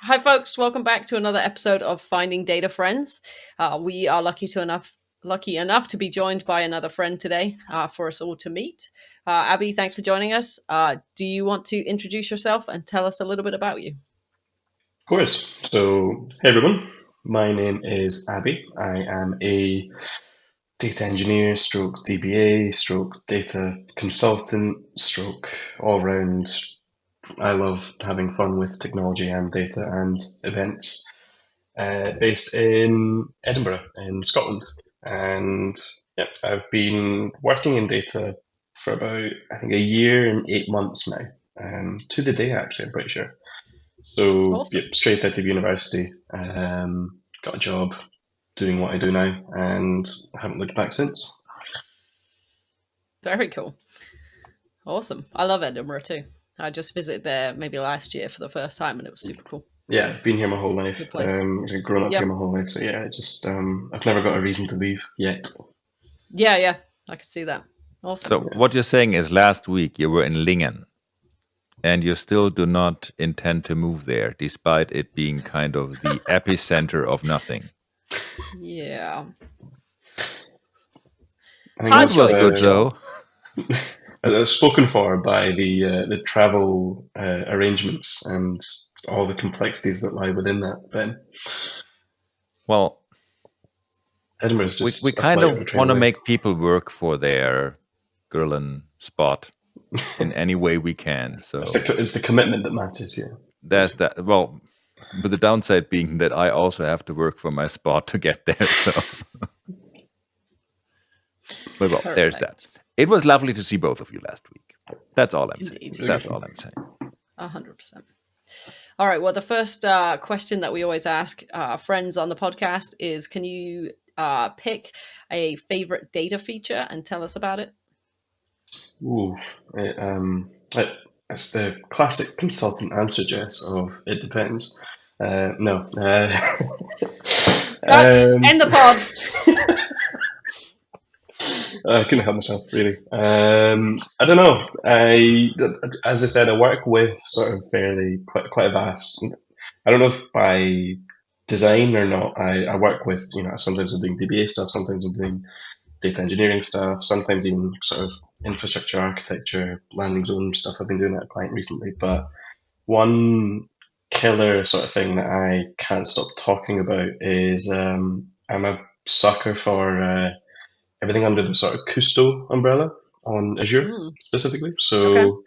Hi, folks. Welcome back to another episode of Finding Data Friends. We are lucky enough to be joined by another friend today for us all to meet. Abhi, thanks for joining us. Do you want to introduce yourself and tell us a little bit about you? Of course. So, hey everyone, my name is Abhi. I am a data engineer, stroke DBA, stroke data consultant, stroke all round. I love having fun with technology and data and events, based in Edinburgh in Scotland. And yeah, I've been working in data for about, I think, a year and 8 months now, to the day actually, I'm pretty sure. So, Awesome. yep, straight out of university, got a job doing what I do now, and I haven't looked back since. Very cool. Awesome. I love Edinburgh too. I just visited there maybe last year for the first time and it was super cool. Yeah, I've been here my It's whole a life. good place. I've grown up here Yep. my whole life, so yeah, I've never got a reason to leave yet. Yeah. I could see that. Awesome. So what you're saying is last week you were in Lingen and you still do not intend to move there, despite it being kind of the epicenter of nothing. Yeah. I think Hard Food that's was choice good for sure. though. that's spoken for by the travel arrangements and all the complexities that lie within that. Ben, Well, Edinburgh is we just a kind flight or a of train want to away. make people work for their Gurlen spot in any way we can. So It's the commitment that matters here. there's that. Well, but the downside being that I also have to work for my spot to get there. So, but well, there's that. Correct. It was lovely to see both of you last week. That's all I'm saying. Indeed. Really good That's fun. all I'm saying. 100%. All right. Well, the first question that we always ask friends on the podcast is, can you pick a favorite data feature and tell us about it? Ooh, it's the classic consultant answer, Jess, of it depends. No. Cut. um, End the pod. I couldn't help myself, really. I don't know. As I said, I work with sort of quite a vast. I don't know if by design or not. I work with, sometimes I'm doing DBA stuff, sometimes I'm doing data engineering stuff, sometimes even sort of infrastructure architecture, landing zone stuff. I've been doing that at client recently. But one killer sort of thing that I can't stop talking about is I'm a sucker for everything under the sort of Custo umbrella on Azure Mm, specifically. okay. So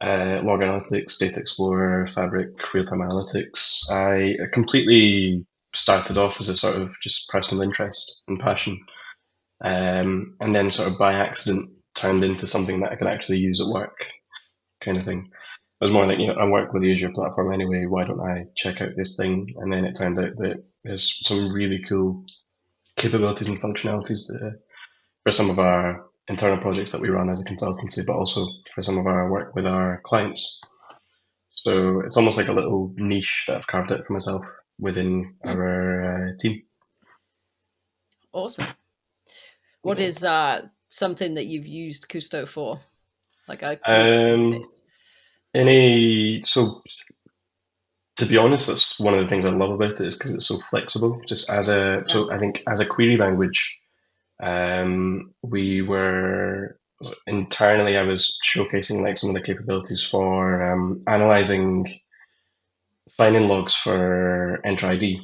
log analytics, data explorer, fabric, real-time analytics. I completely started off as a sort of just personal interest and passion, and then sort of by accident turned into something that I can actually use at work, kind of thing. It was more like, I work with the Azure platform anyway, why don't I check out this thing? And then it turned out that there's some really cool capabilities and functionalities that, for some of our internal projects that we run as a consultancy, but also for some of our work with our clients. So it's almost like a little niche that I've carved out for myself within Mm, our team. awesome. What Yeah. is something that you've used Custo for? Like a unique use Um, case? so to be honest, that's one of the things I love about it is because it's so flexible. Yeah. So I think as a query language, we were internally, I was showcasing like some of the capabilities for analyzing sign-in logs for Enter ID,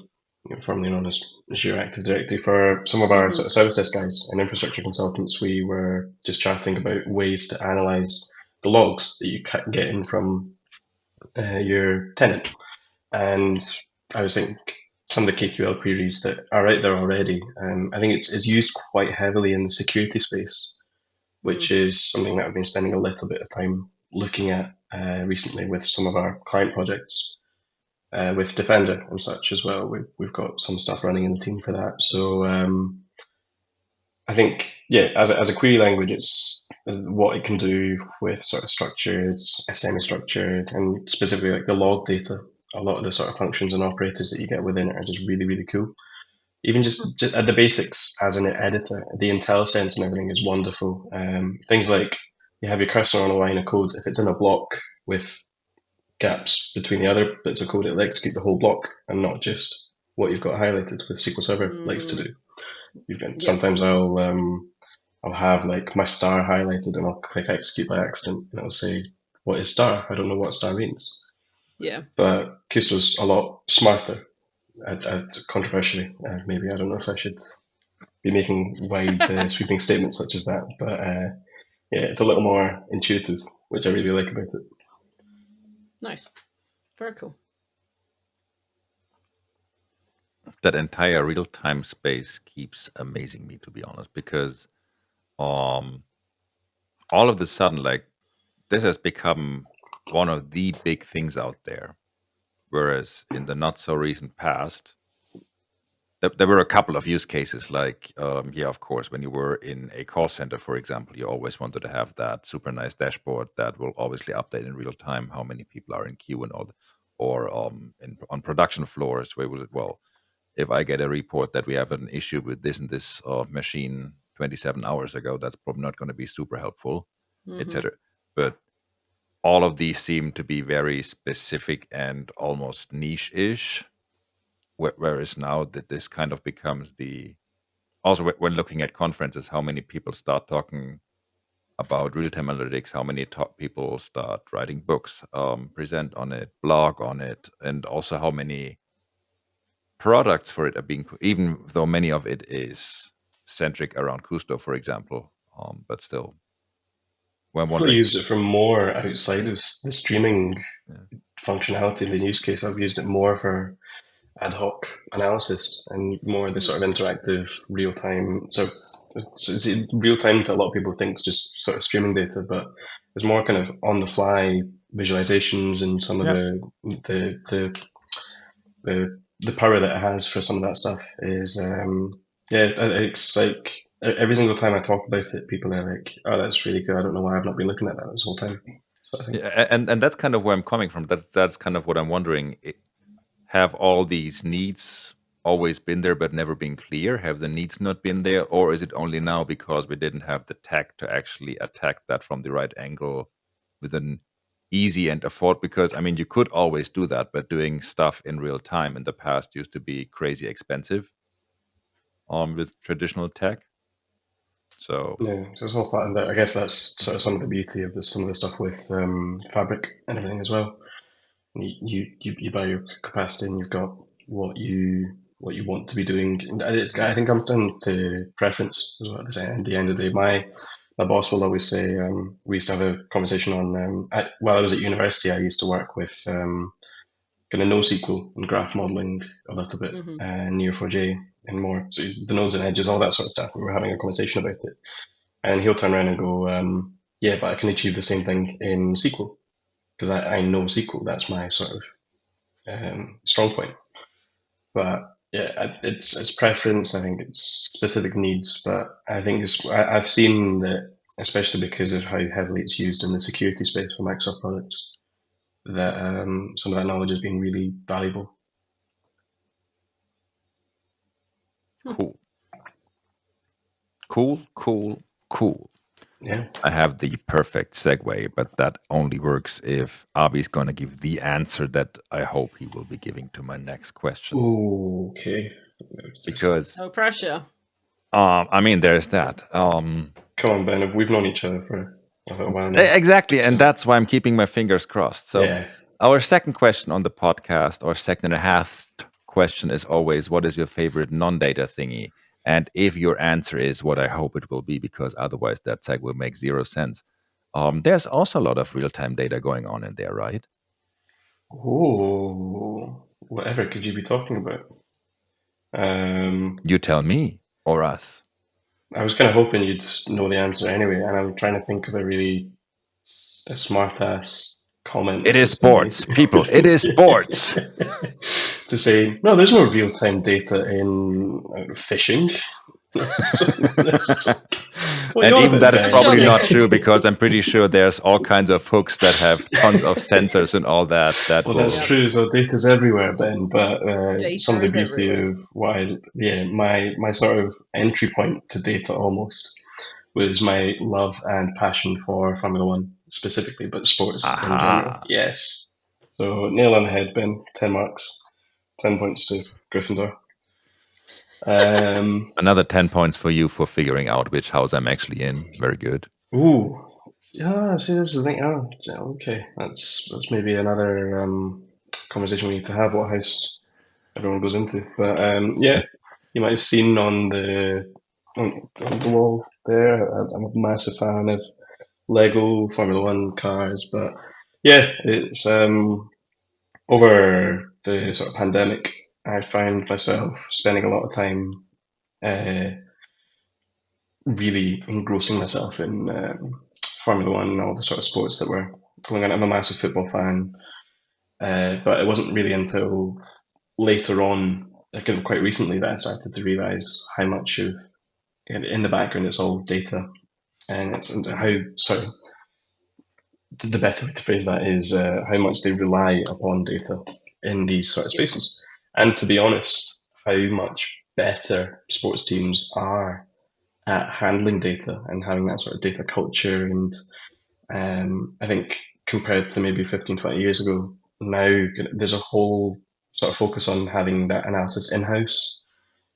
formerly known as Azure Active Directory. For some of our Hmm. sort of service desk guys and infrastructure consultants, we were just chatting about ways to analyze the logs that you get in from your tenant. And I was thinking some of the KQL queries that are out there already. I think it's used quite heavily in the security space, which Mm, is something that I've been spending a little bit of time looking at recently with some of our client projects, with Defender and such as well. We've got some stuff running in the team for that. So I think, yeah, as a query language, it's what it can do with sort of structured, semi-structured, and specifically like the log data. A lot of the sort of functions and operators that you get within it are just really, really cool. Even mm, just at the basics as an editor, the IntelliSense and everything is wonderful. Things like you have your cursor on a line of code. If it's in a block with gaps between the other bits of code. It'll execute the whole block and not just what you've got highlighted, with SQL Server likes to do. Sometimes I'll have like my star highlighted and I'll click execute by accident and it'll say, what is star? I don't know what star means. Yeah. But Kusto's a lot smarter, controversially. Maybe I don't know if I should be making wide sweeping statements such as that. But yeah, it's a little more intuitive, which I really like about it. Nice. Very cool. That entire real-time space keeps amazing me, to be honest, because all of a sudden, like, this has become one of the big things out there. Whereas in the not so recent past, there were a couple of use cases, like, yeah, of course, when you were in a call center, for example, you always wanted to have that super nice dashboard that will obviously update in real time how many people are in queue and all that. Or on production floors, where well, if I get a report that we have an issue with this and this machine 27 hours ago, that's probably not going to be super helpful, etc. But all of these seem to be very specific and almost niche-ish. Whereas now that this kind of becomes the also when looking at conferences, how many people start talking about real-time analytics, how many people start writing books, present on it, blog on it, and also how many products for it are being, even though many of it is centric around Kusto, for example, but still. Well, I'm I've wondering. used it for more outside of the streaming functionality in the use case. I've used it more for ad hoc analysis and more the sort of interactive real time. So it's real time to a lot of people think it's just sort of streaming data, but there's more kind of on the fly visualizations and some of the power that it has for some of that stuff is it's like every single time I talk about it, people are like, "Oh, that's really good. I don't know why I've not been looking at that this whole time." Yeah, and that's kind of where I'm coming from. That's kind of what I'm wondering. Have all these needs always been there but never been clear? Have the needs not been there, or is it only now because we didn't have the tech to actually attack that from the right angle with an easy and afford? Because I mean, you could always do that, but doing stuff in real time in the past used to be crazy expensive with traditional tech. So yeah, so it's all flat, and I guess that's sort of some of the beauty of some of the stuff with Fabric and everything as well. You buy your capacity and you've got what you want to be doing. And I think it comes down to preference as well. At the end of the day, my boss will always say, we used to have a conversation on while I was at university, I used to work with kind of NoSQL and graph modeling a little bit, and Neo4j and more. So the nodes and edges, all that sort of stuff. We were having a conversation about it, and he'll turn around and go, yeah, but I can achieve the same thing in SQL because I know SQL. That's my sort of strong point. But yeah, it's preference. I think it's specific needs. But I think I've seen that, especially because of how heavily it's used in the security space for Microsoft products, that some of that knowledge has been really valuable. Cool. Yeah. I have the perfect segue, but that only works if Abhi's going to give the answer that I hope he will be giving to my next question. Okay. Because no pressure. I mean, there's that. Come on, Ben. We've known each other for a little while now. Exactly, and that's why I'm keeping my fingers crossed. So, yeah. Our second question on the podcast, or second and a half question, is always, what is your favorite non-data thingy? And if your answer is what I hope it will be, because otherwise that tag will make zero sense. There's also a lot of real-time data going on in there, right? Oh, whatever could you be talking about? You tell me, or us. I was kind of hoping you'd know the answer anyway, and I'm trying to think of a smart-ass comment. It is sports, people. It is sports. To say, no, there's no real-time data in fishing. And even that is probably not true, because I'm pretty sure there's all kinds of hooks that have tons of sensors and all that. Well, that's true. So data's everywhere, Ben. But some of the beauty everywhere. of my sort of entry point to data almost was my love and passion for Formula One specifically, but sports in general. Yes. So nail on the head, Ben. 10 marks, 10 points to Gryffindor. Another 10 points for you for figuring out which house I'm actually in. Very good. Ooh, yeah. See, this is the thing. Oh, okay. That's maybe another conversation we need to have. What house everyone goes into, but yeah, you might have seen on the wall there. I'm a massive fan of Lego Formula One cars, but yeah, it's over the sort of pandemic, I find myself spending a lot of time really engrossing myself in Formula One and all the sort of sports that were going on. I'm a massive football fan, but it wasn't really until later on, like quite recently, that I started to realise how much of in the background it's all data, and it's and how sorry the better way to phrase that is how much they rely upon data in these sort of spaces. And to be honest, how much better sports teams are at handling data and having that sort of data culture. And I think compared to maybe 15, 20 years ago, now there's a whole sort of focus on having that analysis in-house.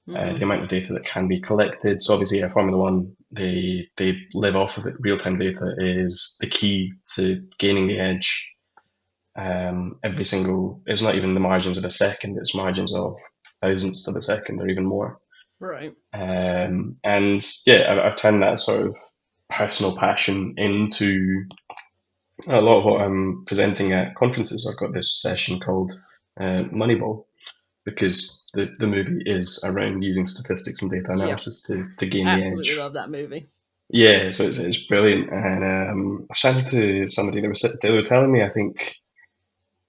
The amount of data that can be collected. So obviously, Formula One, they live off of it. Real-time data is the key to gaining the edge. Every single, it's not even the margins of a second, it's margins of thousandths of a second or even more. Right. And yeah, I've turned that sort of personal passion into a lot of what I'm presenting at conferences. I've got this session called Moneyball, because the movie is around using statistics and data analysis to gain the Absolutely edge. love that movie. Yeah, so it's brilliant. And I was chatting to somebody, they were telling me, I think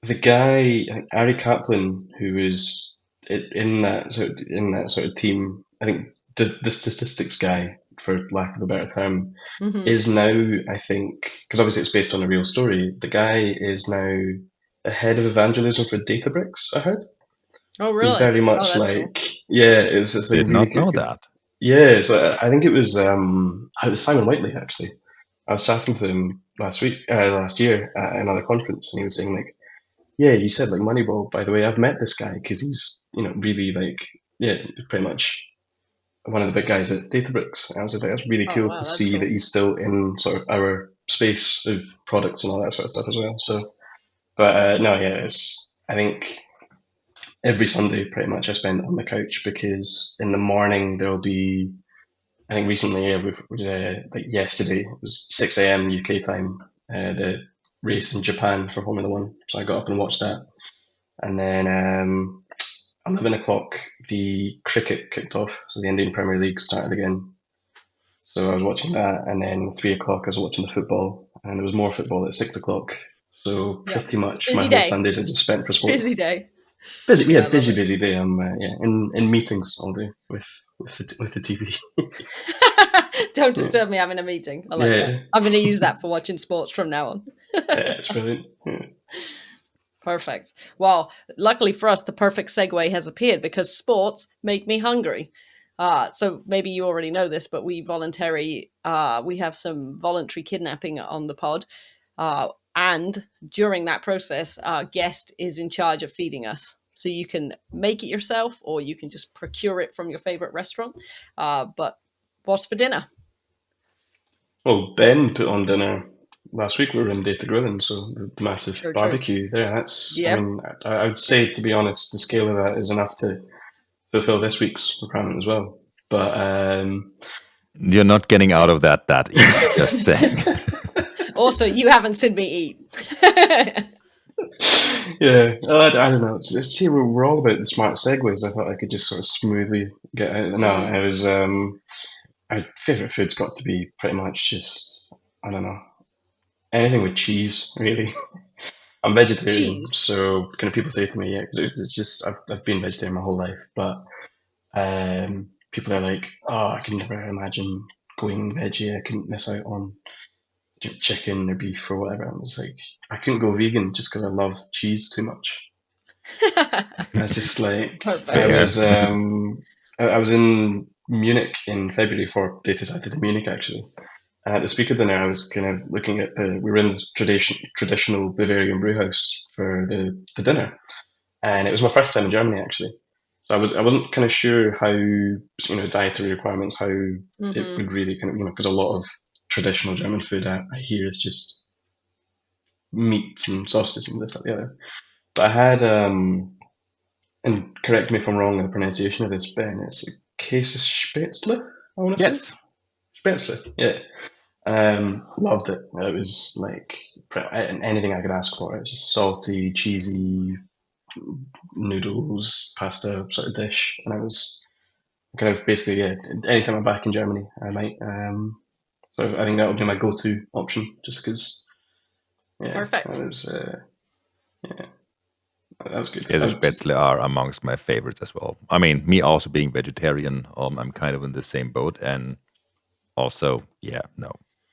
the guy, I think Ari Kaplan, who was in that sort of team, I think the statistics guy, for lack of a better term, is now, I think, because obviously it's based on a real story, the guy is now the head of evangelism for Databricks, I heard. Oh, He's really? very much That's like, cool. yeah, it's just like Did really not know good. that. Yeah, so I think it was Simon Whiteley actually. I was chatting to him last year at another conference, and he was saying like, yeah, you said like Moneyball. By the way, I've met this guy because he's really like, yeah, pretty much one of the big guys at Databricks. And I was just like, that's really Oh, cool wow, to that's see cool. that he's still in sort of our space of products and all that sort of stuff as well. So, but no, yeah, it's I think every Sunday pretty much I spend on the couch, because in the morning there'll be, I think recently, like yesterday, it was 6 a.m. UK time, the race in Japan for Formula One. So I got up and watched that. And then 11 o'clock, the cricket kicked off. So the Indian Premier League started again. So I was watching that. And then 3 o'clock, I was watching the football. And there was more football at 6 o'clock. So pretty much my Busy whole day. Sundays are just spent for sports. Busy day. Busy, Yeah, yeah, I love it. busy day. I'm in meetings all day with the TV. Don't disturb me having a meeting. I like Yeah, that. I'm going to use that for watching sports from now on. yeah, it's brilliant. Yeah. Perfect. Well, luckily for us, the perfect segue has appeared because sports make me hungry. So maybe you already know this, but we have some voluntary kidnapping on the pod. And during that process, our guest is in charge of feeding us. So you can make it yourself or you can just procure it from your favorite restaurant. But what's for dinner? Well, Ben put on dinner last week. We were in Data Grilling, so the massive True. barbecue there. That's, I Yeah. mean, I would say, to be honest, the scale of that is enough to fulfill this week's requirement as well. But You're not getting out of that easy, just saying. Also, you haven't seen me eat. yeah, I don't know. See, we're all about the smart segues. I thought I could just sort of smoothly get out. No, I was. My favorite food's got to be pretty much just, I don't know, anything with cheese, really. I'm vegetarian, Cheese. so kind of people say to me, yeah, 'cause it's just I've been vegetarian my whole life, but people are like, oh, I can never imagine going veggie. I couldn't miss out on chicken or beef or whatever. I was like, I couldn't go vegan just because I love cheese too much. I was just like, Perfect. I was in Munich in February for Data Scientist in Munich actually, And at the speaker dinner, I was kind of looking at we were in the traditional Bavarian brew house for the dinner. And it was my first time in Germany, actually. So I wasn't kind of sure how, dietary requirements, how it would really kind of, because a lot of traditional German food I hear is just meat and sausages and this, that, the other. But I had, and correct me if I'm wrong in the pronunciation of this, Ben, it's a Käse Spätzle, I want to say. Spätzle, yeah. Loved it. It was like anything I could ask for. It was just salty, cheesy, noodles, pasta sort of dish, and I was kind of basically anytime I'm back in Germany, I might. So I think that would be my go-to option, just because. Yeah, Perfect. That was that was good. Käse Spätzle are amongst my favorites as well. I mean, me also being vegetarian, I'm kind of in the same boat, and also,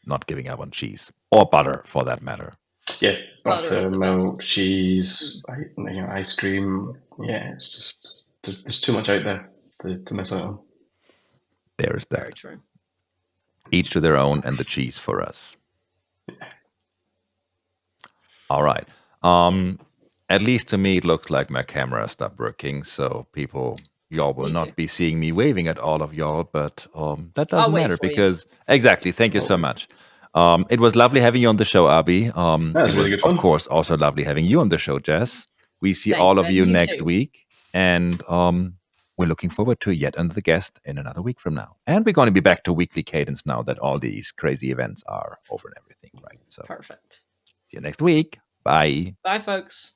not giving up on cheese or butter for that matter. Yeah, Butter is butter, the milk, cheese, ice cream. Yeah, it's just there's too much out there to miss out on. There's that. Very true. Each to their own, and the cheese for us. All right. At least to me, it looks like my camera stopped working, so y'all will not be seeing me waving at all of y'all, but that doesn't matter because exactly. Thank you so much. It was lovely having you on the show, Abhi. That was really good fun. Of course, also lovely having you on the show, Jess. We see all of you next week, and we're looking forward to yet another guest in another week from now. And we're going to be back to weekly cadence now that all these crazy events are over and everything, right? So perfect. See you next week. Bye. Bye, folks.